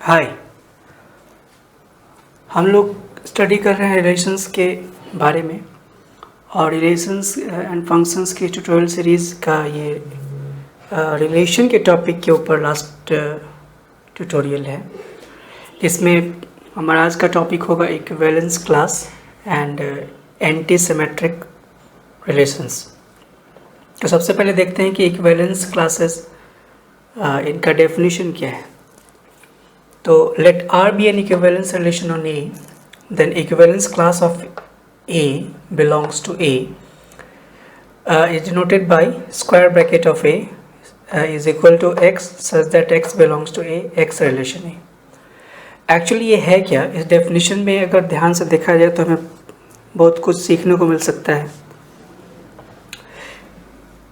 हाय। हम लोग स्टडी कर रहे हैं रिलेशंस के बारे में और रिलेशंस एंड फंक्शंस की ट्यूटोरियल सीरीज़ का ये रिलेशन के टॉपिक के ऊपर लास्ट ट्यूटोरियल है। इसमें हमारा आज का टॉपिक होगा equivalence class and anti symmetric relations. तो सबसे पहले देखते हैं कि इक्विवेलेंस क्लासेस इनका डेफिनेशन क्या है। तो let R be an equivalence relation on A, then equivalence class of A belongs to A is denoted by square bracket of A is equal to X such that X belongs to A, X relation A। Actually ये है क्या, इस definition में अगर ध्यान से देखा जाए तो हमें बहुत कुछ सीखने को मिल सकता है।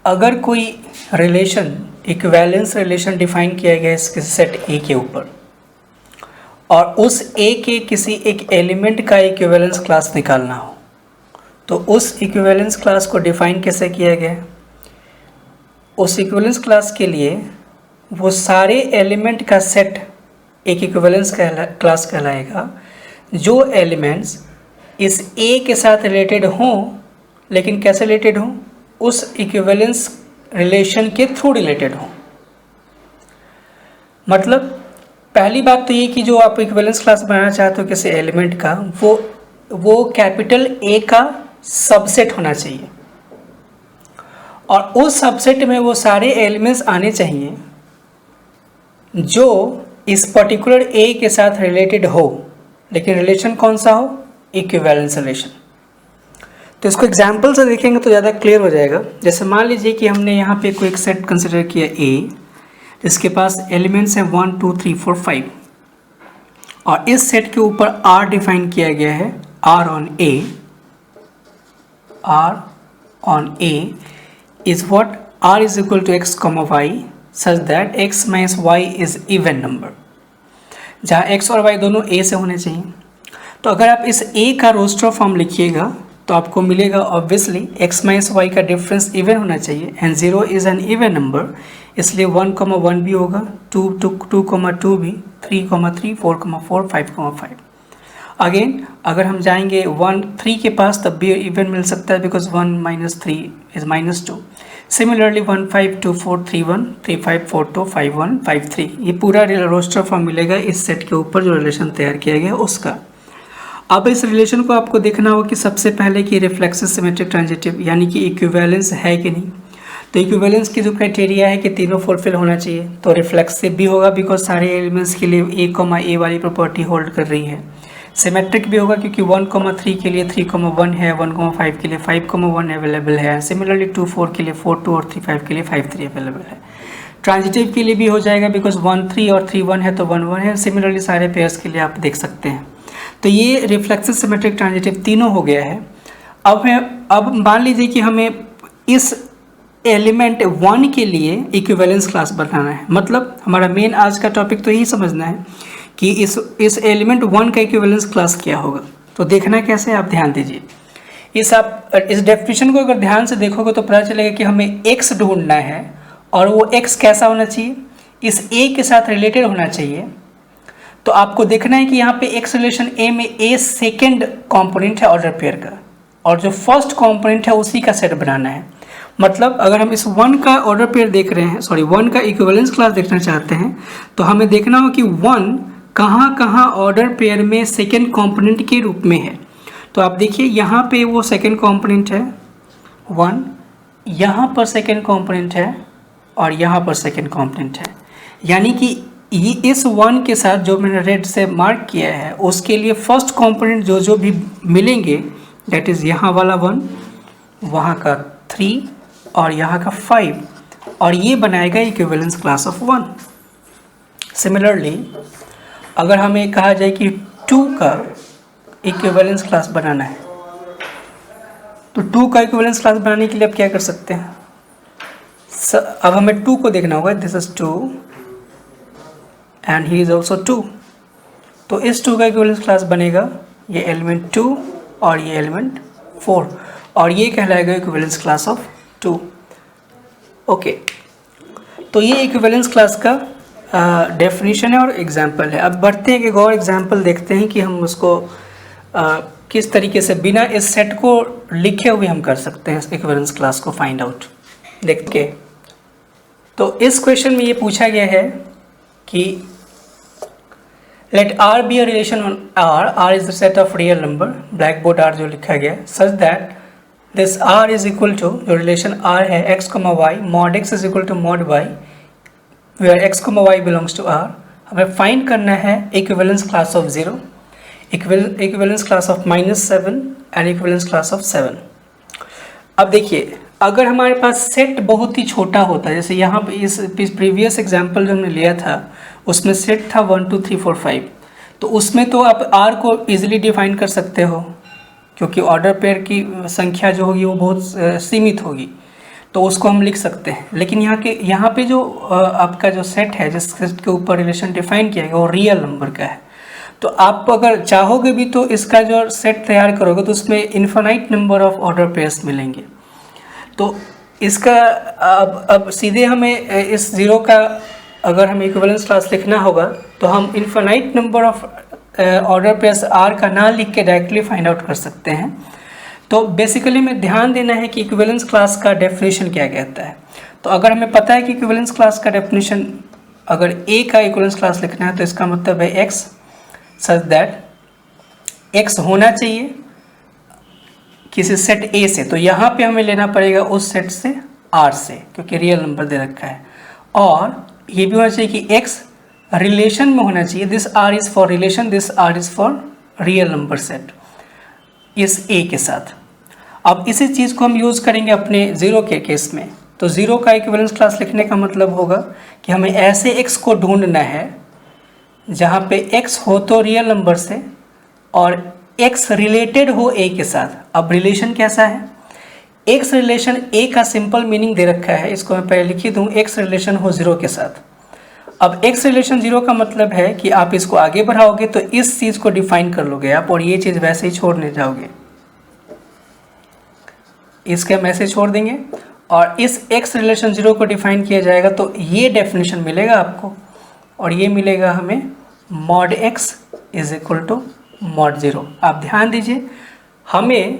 अगर कोई रिलेशन इक्विवेलेंस रिलेशन डिफाइन किया गया है इसके सेट A के ऊपर और उस A के किसी एक एलिमेंट का इक्विवेलेंस क्लास निकालना हो, तो उस इक्विवेलेंस क्लास को डिफाइन कैसे किया गया है। उस इक्विवेलेंस क्लास के लिए वो सारे एलिमेंट का सेट एक इक्विवेलेंस क्लास कहलाएगा जो एलिमेंट्स इस A के साथ रिलेटेड हों, लेकिन कैसे रिलेटेड हों, उस इक्विवेलेंस रिलेशन के थ्रू रिलेटेड हों। मतलब पहली बात तो ये कि जो आप इक्विवेलेंस क्लास बनाना चाहते हो किसी एलिमेंट का, वो कैपिटल A का सबसेट होना चाहिए और उस सबसेट में वो सारे एलिमेंट्स आने चाहिए जो इस पर्टिकुलर A के साथ रिलेटेड हो, लेकिन रिलेशन कौन सा हो, इक्विवेलेंस रिलेशन। तो इसको एग्जाम्पल से देखेंगे तो ज़्यादा क्लियर हो जाएगा। जैसे मान लीजिए कि हमने यहाँ पे कोई एक सेट कंसिडर किया A, इसके पास एलिमेंट्स हैं 1 2 3 4 5 और इस सेट के ऊपर R डिफाइन किया गया है। R on A is what R is equal to x, y such that x minus y is even number, जहाँ x और y दोनों A से होने चाहिए। तो अगर आप इस A का रोस्टर फॉर्म लिखिएगा तो आपको मिलेगा ऑब्वियसली x माइनस y का डिफरेंस इवन होना चाहिए and 0 is an even number, इसलिए 1,1 भी होगा, 2,2 भी, 3,3, 4,4, 5,5। अगेन अगर हम जाएंगे 1 3 के पास तब भी इवन मिल सकता है बिकॉज 1 - 3 इज़ -2। सिमिलरली 1 5 2 4 3 1 3 5 4 2 5 1 5 3, ये पूरा रोस्टर फॉर्म मिलेगा इस सेट के ऊपर जो रिलेशन तैयार किया गया उसका। अब इस रिलेशन को आपको देखना होगा कि सबसे पहले कि रिफ्लेक्सिव सिमेट्रिक ट्रांजिटिव यानी कि इक्विवेलेंस है कि नहीं। तो इक्विवेलेंस की जो क्राइटेरिया है कि तीनों फुलफिल होना चाहिए, तो रिफ्लेक्सिव भी होगा बिकॉज सारे एलिमेंट्स के लिए A, A वाली प्रॉपर्टी होल्ड कर रही है। सिमेट्रिक भी होगा क्योंकि 1,3 के लिए 3,1 है, 1,5 के लिए 5,1 अवेलेबल है, सिमिलरली 2 4 के लिए 4 2 और 3 5 के लिए 5 3 अवेलेबल है। ट्रांजिटिव के लिए भी हो जाएगा बिकॉज 1 3 और 3 1 है तो 1 1 है, सिमिलरली सारे पेयर्स के लिए आप देख सकते हैं। तो ये रिफ्लेक्सिव सिमेट्रिक ट्रांजिटिव तीनों हो गया है। अब मान लीजिए कि हमें इस एलिमेंट 1 के लिए इक्विवेलेंस क्लास बनाना है। मतलब हमारा मेन आज का टॉपिक तो यही समझना है कि इस एलिमेंट 1 का इक्विवेलेंस क्लास क्या होगा। तो देखना कैसे, आप ध्यान दीजिए। इस डेफिनेशन को अगर ध्यान से देखोगे तो पता चलेगा कि हमें x ढूंढना है और वो x कैसा होना चाहिए, इस A के साथ रिलेटेड होना चाहिए। तो आपको देखना है कि यहाँ पे x रिलेशन A में A सेकेंड कॉम्पोनेंट है ऑर्डर पेयर का और जो फर्स्ट कॉम्पोनेंट है उसी का सेट बनाना है। मतलब अगर हम इस 1 का ऑर्डर पेयर देख रहे हैं, 1 का इक्विवेलेंस क्लास देखना चाहते हैं, तो हमें देखना होगा कि 1 कहाँ ऑर्डर पेयर में सेकेंड कॉम्पोनेंट के रूप में है। तो आप देखिए यहाँ पे वो सेकेंड कॉम्पोनेंट है 1, यहाँ पर सेकेंड कॉम्पोनेंट है और यहाँ पर सेकेंड कॉम्पोनेंट है। यानी कि ये इस 1 के साथ जो मैंने रेड से मार्क किया है उसके लिए फर्स्ट कंपोनेंट जो भी मिलेंगे, दैट इज़ यहाँ वाला 1, वहाँ का 3 और यहाँ का 5, और ये बनाएगा इक्विवेलेंस क्लास ऑफ 1। सिमिलरली अगर हमें कहा जाए कि 2 का इक्विवेलेंस क्लास बनाना है, तो 2 का इक्विवेलेंस क्लास बनाने के लिए आप क्या कर सकते हैं। अब हमें 2 को देखना होगा, this is 2 and he is also 2। तो इस 2 का इक्विवेलेंस क्लास बनेगा ये एलिमेंट 2 और ये एलिमेंट 4, और ये कहलाएगा इक्विवेलेंस क्लास ऑफ 2। ओके, तो ये इक्विवेलेंस क्लास का डेफिनेशन है और एग्जाम्पल है। अब बढ़ते हैं एक और एग्जाम्पल देखते हैं कि हम उसको किस तरीके से बिना इस सेट को लिखे हुए हम कर सकते हैं इक्विवेलेंस क्लास को फाइंड आउट देख के। तो इस क्वेश्चन में ये पूछा गया है कि let R be a relation on R is the set of real number, black board R जो लिखा गया है, such that this R is equal to, जो रिलेशन R है x, y, mod x is equal to mod y, where x, y belongs to R। हमें find करना है equivalence class of 0, equivalence class of -7 and equivalence class of 7। अब देखिए, अगर हमारे पास set बहुत ही छोटा होता है, जैसे यहाँ पे इस प्रीवियस एग्जांपल जो हमने लिया था उसमें सेट था 1 2 3 4 5, तो उसमें तो आप R को इजीली डिफाइन कर सकते हो क्योंकि ऑर्डर पेयर की संख्या जो होगी वो बहुत सीमित होगी, तो उसको हम लिख सकते हैं। लेकिन यहाँ पे जो आपका जो सेट है जिस सेट के ऊपर रिलेशन डिफाइन किया गया वो रियल नंबर का है, तो आप अगर चाहोगे भी तो इसका जो सेट तैयार करोगे तो उसमें infinite number of order pairs मिलेंगे। तो इसका अब सीधे हमें इस 0 का अगर हमें इक्विवेलेंस क्लास लिखना होगा तो हम infinite number of order pairs R का ना लिख के डायरेक्टली फाइंड आउट कर सकते हैं। तो बेसिकली में ध्यान देना है कि इक्विवेलेंस क्लास का डेफिनेशन क्या कहता है। तो अगर हमें पता है कि इक्विवेलेंस क्लास का डेफिनेशन, अगर A का इक्विवेलेंस क्लास लिखना है तो इसका मतलब है x सच दैट x होना चाहिए किसी सेट A से, तो यहाँ पे हमें लेना पड़ेगा उस सेट से R से क्योंकि रियल नंबर दे रखा है, और ये भी होना चाहिए कि x रिलेशन में होना चाहिए, this R is for relation, this R is for real number set इस A के साथ। अब इसी चीज़ को हम यूज़ करेंगे अपने 0 के केस में। तो 0 का इक्विवेलेंस क्लास लिखने का मतलब होगा कि हमें ऐसे x को ढूंढना है जहाँ पे x हो तो रियल नंबर से और x रिलेटेड हो A के साथ। अब रिलेशन कैसा है, x रिलेशन A का सिंपल मीनिंग दे रखा है, इसको मैं पहले लिखी दूँ, x रिलेशन हो 0 के साथ। अब x रिलेशन 0 का मतलब है कि आप इसको आगे बढ़ाओगे तो इस चीज़ को डिफाइन कर लोगे आप और ये चीज़ वैसे ही छोड़ने जाओगे, इसके हम ऐसे छोड़ देंगे और इस x रिलेशन 0 को डिफाइन किया जाएगा तो ये डेफिनेशन मिलेगा आपको और ये मिलेगा हमें mod x is equal to mod 0। आप ध्यान दीजिए, हमें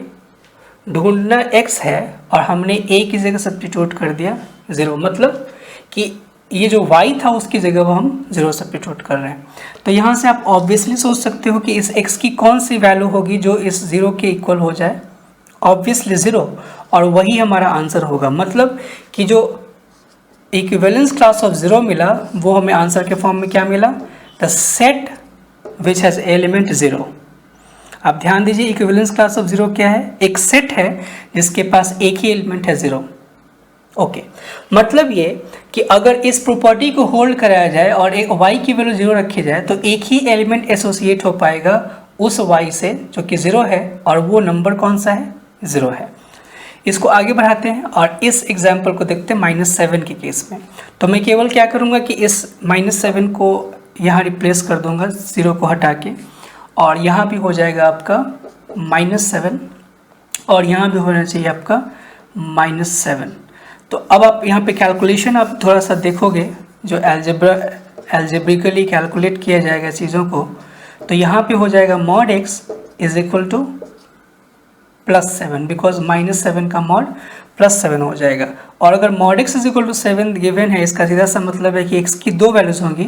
ढूंढना x है और हमने a की जगह सब्स्टिट्यूट कर दिया 0, मतलब कि ये जो y था उसकी जगह हम 0 सब्स्टिट्यूट कर रहे हैं। तो यहाँ से आप ऑब्वियसली सोच सकते हो कि इस x की कौन सी वैल्यू होगी जो इस 0 के इक्वल हो जाए, ऑब्वियसली 0, और वही हमारा आंसर होगा। मतलब कि जो इक्विवेलेंस क्लास ऑफ 0 मिला वो हमें आंसर के फॉर्म में क्या मिला, the set which has element 0। आप ध्यान दीजिए, इक्विवेलेंस क्लास ऑफ 0 क्या है, एक सेट है जिसके पास एक ही एलिमेंट है 0। ओके, मतलब ये कि अगर इस प्रॉपर्टी को होल्ड कराया जाए और एक y की वैल्यू 0 रखी जाए तो एक ही एलिमेंट एसोसिएट हो पाएगा उस y से जो कि 0 है, और वो नंबर कौन सा है, 0 है। इसको आगे बढ़ाते हैं और इस एग्जाम्पल को देखते हैं -7 के केस में। तो मैं केवल क्या करूँगा कि इस -7 को यहाँ रिप्लेस कर दूँगा 0 को हटा के, और यहाँ भी हो जाएगा आपका -7 और यहाँ भी होना चाहिए आपका -7। तो अब आप यहाँ पे कैलकुलेशन आप थोड़ा सा देखोगे, जो एल्जेब्रिकली कैलकुलेट किया जाएगा चीज़ों को, तो यहाँ पे हो जाएगा mod x is equal to +7, because -7 का मॉड +7 हो जाएगा। और अगर mod x is equal to 7 given है, इसका सीधा सा मतलब है कि x की दो वैल्यूज होंगी,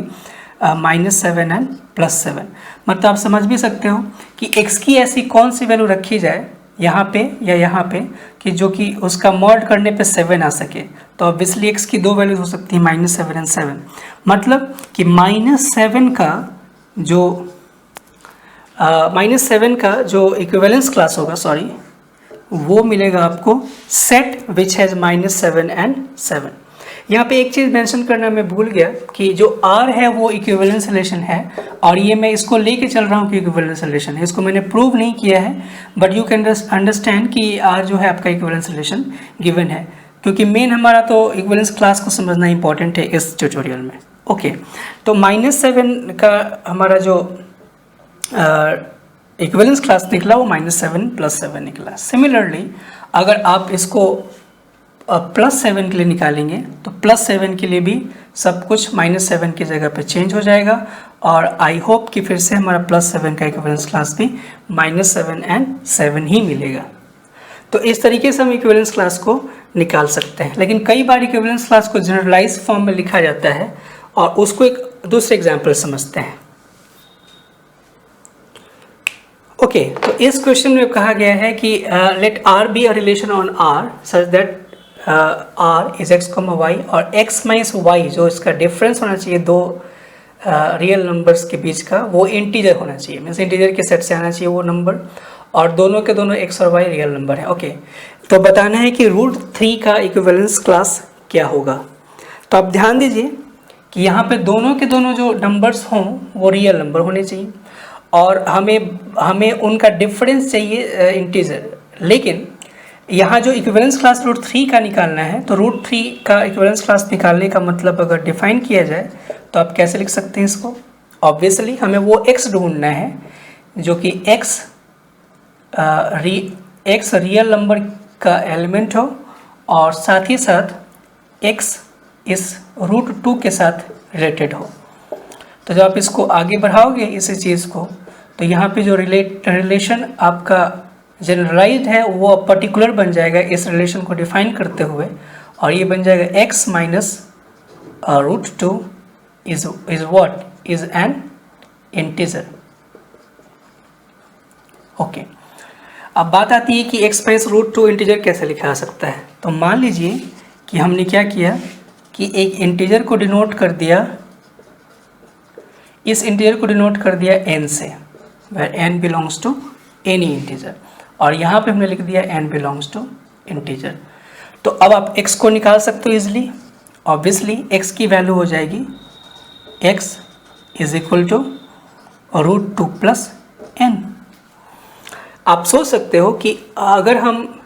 -7 एंड +7। मतलब आप समझ भी सकते हो कि x की ऐसी कौन सी वैल्यू रखी जाए यहाँ पे या यहाँ पे कि जो कि उसका मॉड करने पे 7 आ सके। तो ऑब्वियसली x की दो वैल्यूज हो सकती है -7 एंड 7। मतलब कि -7 का जो इक्विवेलेंस क्लास होगा, सॉरी, वो मिलेगा आपको सेट विच हैज़ -7 एंड 7। यहाँ पे एक चीज़ मेंशन करना मैं भूल गया कि जो R है वो इक्विवेलेंस रिलेशन है, और ये मैं इसको लेके चल रहा हूँ कि इक्विवेलेंस रिलेशन है, इसको मैंने प्रूव नहीं किया है, बट यू कैन अंडरस्टैंड कि R जो है आपका इक्विवेलेंस रिलेशन गिवन है, क्योंकि मेन हमारा तो इक्विवेलेंस क्लास को समझना इंपॉर्टेंट है इस ट्यूटोरियल में। ओके, तो -7 का हमारा जो इक्विवेलेंस क्लास निकला वो -7 + 7 निकला। सिमिलरली अगर आप इसको +7 के लिए निकालेंगे तो +7 के लिए भी सब कुछ -7 की जगह पे चेंज हो जाएगा और आई होप कि फिर से हमारा +7 का इक्विवेलेंस क्लास भी -7 एंड 7 ही मिलेगा। तो इस तरीके से हम इक्विवेलेंस क्लास को निकाल सकते हैं, लेकिन कई बार इक्विवेलेंस क्लास को जनरलाइज फॉर्म में लिखा जाता है और उसको एक दूसरे एग्जाम्पल समझते हैं। ओके, तो इस क्वेश्चन में कहा गया है कि let R be a relation on R such that R is x, y और x माइनस y जो इसका डिफरेंस होना चाहिए दो रियल नंबर्स के बीच का, वो इंटीजर होना चाहिए, मीन्स इंटीजर के सेट से आना चाहिए वो नंबर, और दोनों के दोनों x और y रियल नंबर है। ओके, तो बताना है कि √3 का इक्विवेलेंस क्लास क्या होगा। तो आप ध्यान दीजिए कि यहाँ पे दोनों के दोनों जो नंबर्स हों वो रियल नंबर होने चाहिए और हमें उनका डिफरेंस चाहिए इंटीजर। लेकिन यहाँ जो इक्विवेलेंस क्लास √3 का निकालना है, तो √3 का इक्विवेलेंस क्लास निकालने का मतलब अगर डिफाइन किया जाए तो आप कैसे लिख सकते हैं इसको। ऑब्वियसली हमें वो x ढूंढना है जो कि x रियल नंबर का एलिमेंट हो और साथ ही साथ x इस √2 के साथ रिलेटेड हो। तो जब आप इसको आगे बढ़ाओगे इस चीज़ को, तो यहाँ पे जो रिलेशन आपका जनरलाइज्ड है वो पर्टिकुलर बन जाएगा इस रिलेशन को डिफाइन करते हुए, और ये बन जाएगा x minus √2 is what is an integer. Okay, अब बात आती है कि x माइनस √2 इंटीजर कैसे लिखा जा सकता है। तो मान लीजिए कि हमने क्या किया कि एक इंटीजर को डिनोट कर दिया, इस इंटीजर को डिनोट कर दिया n से, where n belongs to any integer, और यहाँ पे हमने लिख दिया n belongs to integer। तो अब आप x को निकाल सकते हो इजिली। ऑब्वियसली x की वैल्यू हो जाएगी x is equal to √2 plus n। आप सोच सकते हो कि अगर हम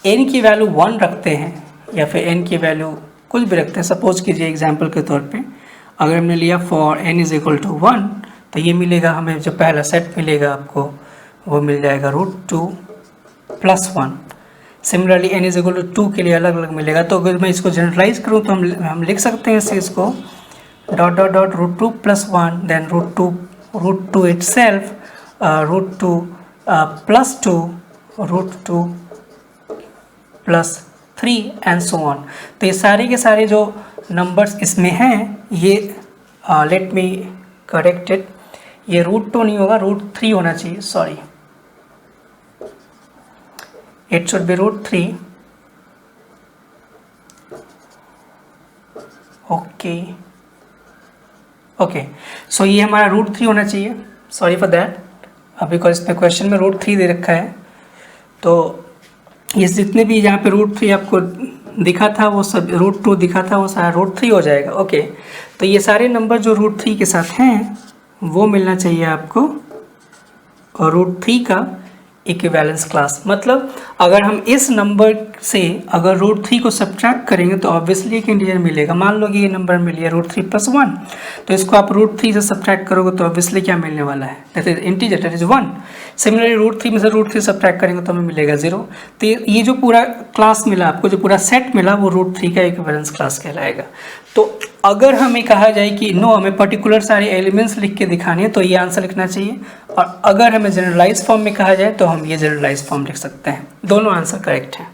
n की वैल्यू 1 रखते हैं या फिर n की वैल्यू कुछ भी रखते हैं, सपोज कीजिए एग्जाम्पल के तौर पे अगर हमने लिया for n is equal to 1, तो ये मिलेगा हमें, जो पहला सेट मिलेगा आपको वो मिल जाएगा √2 plus 1। Similarly n is equal to 2 के लिए अलग अलग मिलेगा। तो अगर मैं इसको जनरलाइज करूँ तो हम लिख सकते हैं इस चीज़ को dot √2 plus 1 then √2 itself √2 plus 2 √2 plus 3 and so on. तो ये सारे के सारे जो नंबर्स इसमें हैं ये लेट मी करेक्टेड, ये √2 नहीं होगा, √3 होना चाहिए, sorry, it should be √3। Okay, so ये हमारा √3 होना चाहिए, सॉरी फॉर दैट, बिकॉज इसमें क्वेश्चन में √3 दे रखा है। तो ये जितने भी यहाँ पे √3 आपको दिखा था वो सब, √2 दिखा था वो सारा √3 हो जाएगा। ओके, तो ये सारे नंबर जो √3 के साथ हैं वो मिलना चाहिए आपको √3 का इक्विवेलेंस क्लास। मतलब अगर हम इस नंबर से अगर √3 को सब्ट्रैक्ट करेंगे तो ऑब्वियसली एक इंटीजर मिलेगा। मान लो कि ये नंबर मिल गया √3 प्लस 1, तो इसको आप √3 से सब्ट्रैक्ट करोगे तो ऑब्वियसली क्या मिलने वाला है, that is integer, that is 1। Similarly √3 में से √3 सब्ट्रैक्ट करेंगे तो हमें मिलेगा 0। तो ये जो पूरा क्लास मिला आपको, जो पूरा सेट मिला, वो √3 का इक्विवेलेंस क्लास कहलाएगा। तो अगर हमें कहा जाए कि नो हमें पर्टिकुलर सारे एलिमेंट्स लिख के दिखाने हैं तो ये आंसर लिखना चाहिए, और अगर हमें जनरलाइज फॉर्म में कहा जाए तो हम ये जनरलाइज फॉर्म लिख सकते हैं। दोनों आंसर करेक्ट हैं।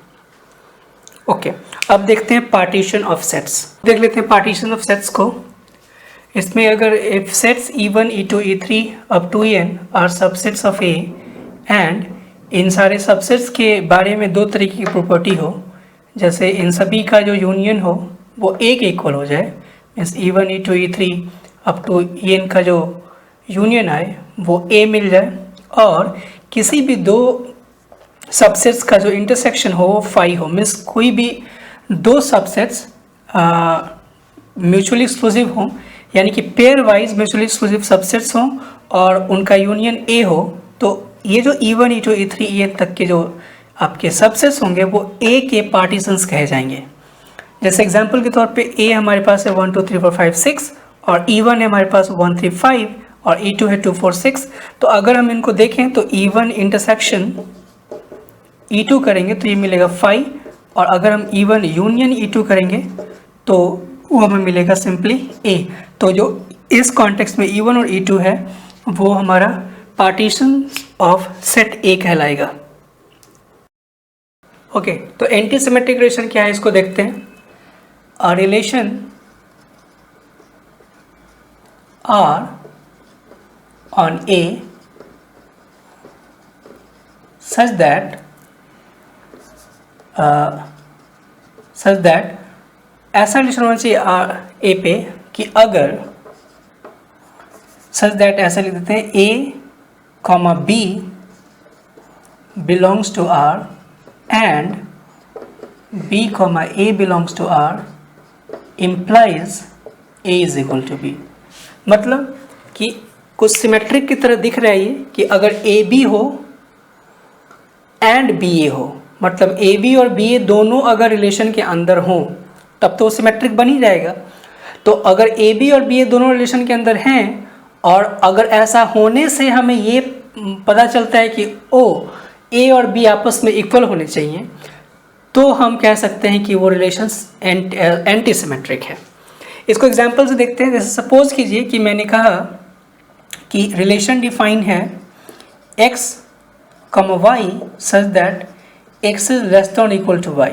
ओके, अब देखते हैं पार्टीशन ऑफ सेट्स। देख लेते हैं पार्टीशन ऑफ सेट्स को। इसमें अगर if sets E1, E2, E3 up to En are subsets of A and इन सारे सबसेट्स के बारे में दो तरीके की प्रॉपर्टी हो, जैसे इन सभी का जो यूनियन हो वो A के इक्वल हो जाए, means E1, E2, E3 up to En का जो यूनियन आए वो A मिल जाए, और किसी भी दो सबसेट्स का जो इंटरसेक्शन हो वो फाई हो, मीन्स कोई भी दो सबसेट्स म्यूचुअली एक्सक्लूसिव हों, यानी कि pair wise mutually exclusive subsets हों और उनका यूनियन A हो। तो ये जो E1, E2, E3, En तक के जो आपके सबसेट्स होंगे वो A के पार्टीशंस कहे जाएंगे। जैसे एग्जांपल के तौर पे A हमारे पास है 1 2 3 4 5 6 और E1 है हमारे पास 1 3 5 और E2 है 2 4 6। तो अगर हम इनको देखें तो E1 इंटरसेक्शन E2 करेंगे तो ये मिलेगा 5 और अगर हम E1 यूनियन E2 करेंगे तो वो हमें मिलेगा सिंपली A। तो जो इस कॉन्टेक्स्ट में E1 और E2 है वो हमारा पार्टीशन ऑफ सेट A कहलाएगा। ओके, तो एंटी सिमेट्रिक रिलेशन क्या है इसको देखते हैं। A relation R on A such that ऐसा रिलेशन होना चाहिए A पे कि अगर सच दैट ऐसा लिख देते हैं A, B belongs to R and B, A belongs to R implies A is equal to B। मतलब कि कुछ सिमेट्रिक की तरह दिख रहा है ये कि अगर AB हो एंड BA हो, मतलब AB और BA दोनों अगर रिलेशन के अंदर हों तब तो सिमेट्रिक बन ही जाएगा। तो अगर AB और BA दोनों रिलेशन के अंदर हैं और अगर ऐसा होने से हमें ये पता चलता है कि A और B आपस में इक्वल होने चाहिए, तो हम कह सकते हैं कि वो रिलेशंस एंटी सिमेट्रिक है। इसको एग्जांपल से देखते हैं। जैसे सपोज कीजिए कि मैंने कहा कि रिलेशन डिफाइन है x, y such that x is less than equal to y,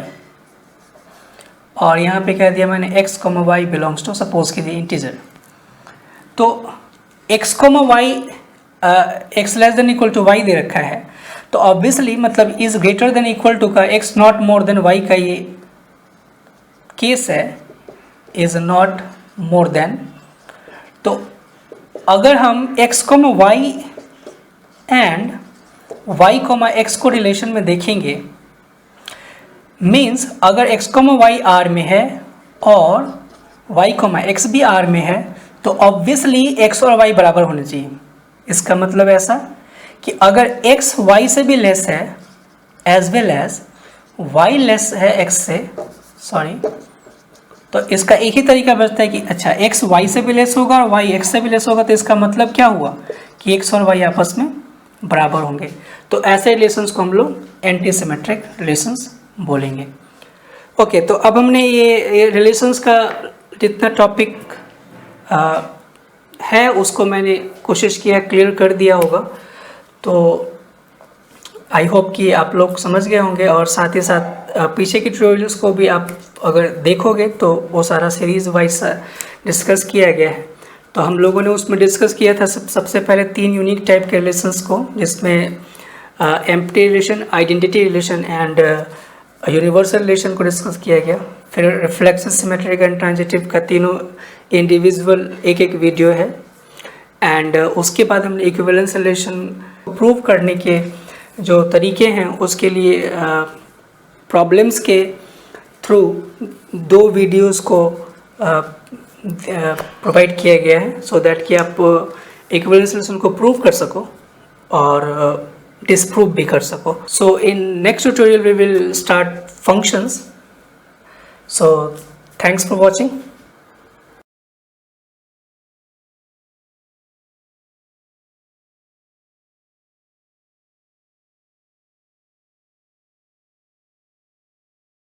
और यहाँ पे कह दिया मैंने x, y belongs to suppose कीजिए इंटीजर। तो x, y x less than equal to y दे रखा है, तो ऑब्वियसली मतलब is greater than equal to का x not more than y का ये केस है, इज नॉट मोर देन। तो अगर हम x, y and y, x को रिलेशन में देखेंगे, मीन्स अगर x, y R में है और y, x भी R में है तो ऑब्वियसली x और y बराबर होने चाहिए। इसका मतलब ऐसा कि अगर x y से भी लेस है as well as y less है x से, तो इसका एक ही तरीका बचता है कि अच्छा x y से भी लेस होगा और y x से भी लेस होगा, तो इसका मतलब क्या हुआ कि x और y आपस में बराबर होंगे। तो ऐसे रिलेशंस को हम लोग एंटी सिमेट्रिक रिलेशंस बोलेंगे। ओके, तो अब हमने ये रिलेशंस का जितना टॉपिक है उसको मैंने कोशिश किया क्लियर कर दिया होगा। तो आई होप कि आप लोग समझ गए होंगे, और साथ ही साथ पीछे की ट्यूटोरियल्स को भी आप अगर देखोगे तो वो सारा सीरीज़ वाइज डिस्कस किया गया है। तो हम लोगों ने उसमें डिस्कस किया था सबसे पहले 3 यूनिक टाइप के रिलेशंस को, जिसमें empty relation, identity relation and universal relation को डिस्कस किया गया। फिर रिफ्लेक्सिव, सिमेट्रिक एंड ट्रांजिटिव का तीनों इंडिविजुअल एक वीडियो है। एंड उसके बाद हमने इक्विवेलेंस रिलेशन प्रूव करने के जो तरीके हैं उसके लिए प्रॉब्लम्स के थ्रू 2 वीडियोस को प्रोवाइड किया गया है, सो दैट कि आप इक्विवेलेंस रिलेशन को प्रूव कर सको और डिसप्रूव भी कर सको। So in next tutorial we will start functions. So thanks for watching.